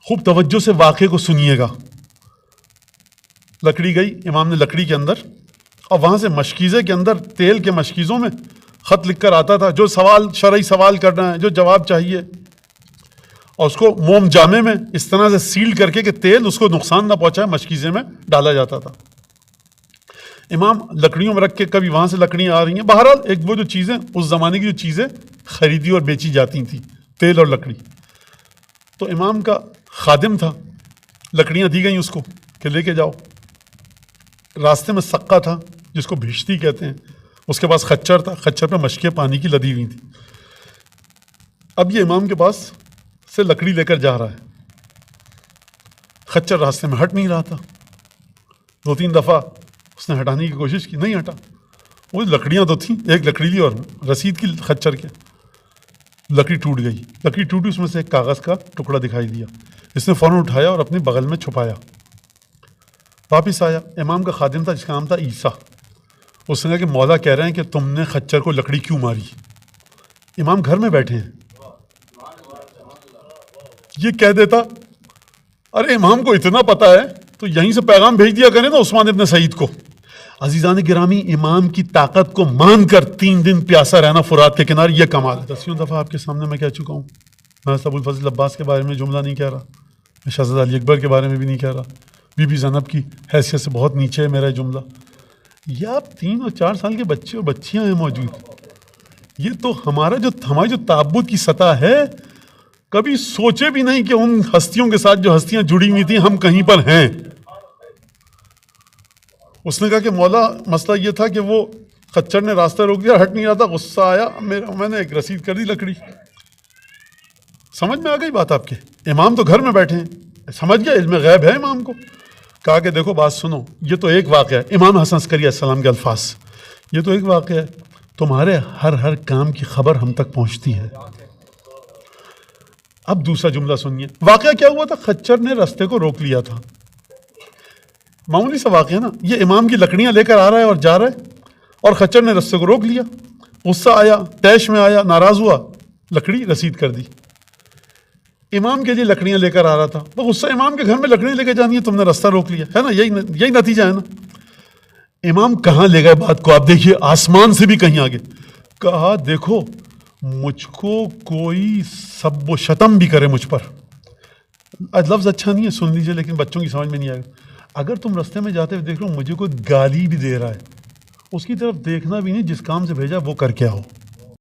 خوب توجہ سے واقعے کو سنیے گا. لکڑی گئی, امام نے لکڑی کے اندر, اور وہاں سے مشکیزے کے اندر تیل کے مشکیزوں میں خط لکھ کر آتا تھا, جو سوال شرعی سوال کرنا ہے, جو جواب چاہیے, اور اس کو موم جامے میں اس طرح سے سیل کر کے کہ تیل اس کو نقصان نہ پہنچائے مشکیزے میں ڈالا جاتا تھا. امام لکڑیوں میں رکھ کے, کبھی وہاں سے لکڑیاں آ رہی ہیں. بہرحال ایک وہ جو چیزیں اس زمانے کی جو چیزیں خریدی اور بیچی جاتی تھیں, تیل اور لکڑی. تو امام کا خادم تھا, لکڑیاں دی گئیں اس کو کہ لے کے جاؤ. راستے میں سقہ تھا جس کو بھشتی کہتے ہیں, اس کے پاس خچر تھا, خچر پہ مشکیں پانی کی لدی ہوئی تھی. اب یہ امام کے پاس سے لکڑی لے کر جا رہا ہے, خچر راستے میں ہٹ نہیں رہا تھا. 2-3 دفعہ اس نے ہٹانے کی کوشش کی, نہیں ہٹا. وہ لکڑیاں تو تھیں, ایک لکڑی لی اور رسید کی خچر کے, لکڑی ٹوٹ گئی. لکڑی ٹوٹی, اس میں سے ایک کاغذ کا ٹکڑا دکھائی دیا. اس نے فوراً اٹھایا اور اپنے بغل میں چھپایا. واپس آیا, امام کا خادم تھا جس کا نام تھا عیسیٰ. اس نے کہا کہ مولا کہہ رہے ہیں کہ تم نے خچر کو لکڑی کیوں ماری؟ امام گھر میں بیٹھے ہیں. یہ کہہ دیتا ارے امام کو اتنا پتا ہے تو یہیں سے پیغام بھیج دیا کریں نا عثمان ابن سعید کو. عزیزان گرامی, امام کی طاقت کو مان کر 3 دن پیاسا رہنا فرات کے کنارے, یہ کمال ہے. 10 دفعہ آپ کے سامنے میں کہہ چکا ہوں. میں ابو الفضل عباس کے بارے میں جملہ نہیں کہہ رہا, میں شہزادہ علی اکبر کے بارے میں بھی نہیں کہہ رہا, بی بی زینب کی حیثیت سے بہت نیچے ہے میرا جملہ. یہ آپ 3 اور 4 سال کے بچے اور بچیاں ہیں موجود. یہ تو ہماری جو تعبد کی سطح ہے, کبھی سوچے بھی نہیں کہ ان ہستیوں کے ساتھ جو ہستیاں جڑی ہوئی تھیں ہم کہیں پر ہیں. اس نے کہا کہ مولا مسئلہ یہ تھا کہ وہ خچر نے راستہ روک دیا, ہٹ نہیں رہا تھا. غصہ آیا, میں نے ایک رسید کر دی لکڑی. سمجھ میں آ گئی بات آپ کے؟ امام تو گھر میں بیٹھے ہیں, سمجھ گیا علم غیب ہے امام کو. کہا کہ دیکھو بات سنو, یہ تو ایک واقعہ ہے. امام حسن عسکری علیہ السلام کے الفاظ, یہ تو ایک واقعہ ہے, تمہارے ہر کام کی خبر ہم تک پہنچتی ہے. اب دوسرا جملہ سنیے. واقعہ کیا ہوا تھا؟ خچر نے رستے کو روک لیا تھا. معمولی سا واقعہ نا, یہ امام کی لکڑیاں لے کر آ رہا ہے اور جا رہا ہے, اور خچر نے رستے کو روک لیا. غصہ آیا, طیش میں آیا, ناراض ہوا, لکڑی رسید کر دی. امام کے لیے لکڑیاں لے کر آ رہا تھا, وہ غصہ امام کے گھر میں لکڑیاں لے کے جانی ہے, تم نے رستہ روک لیا ہے نا, یہی نتیجہ ہے نا. امام کہاں لے گئے بات کو آپ دیکھیے, آسمان سے بھی کہیں آگے. کہا دیکھو مجھ کو کوئی سب و شتم بھی کرے مجھ پر, لفظ اچھا نہیں ہے, سن لیجیے, لیکن بچوں کی سمجھ میں نہیں آئے گا. اگر تم رستے میں جاتے ہوئے دیکھ رہے ہو مجھے کوئی گالی بھی دے رہا ہے, اس کی طرف دیکھنا بھی نہیں, جس کام سے بھیجا وہ کر کے آؤ.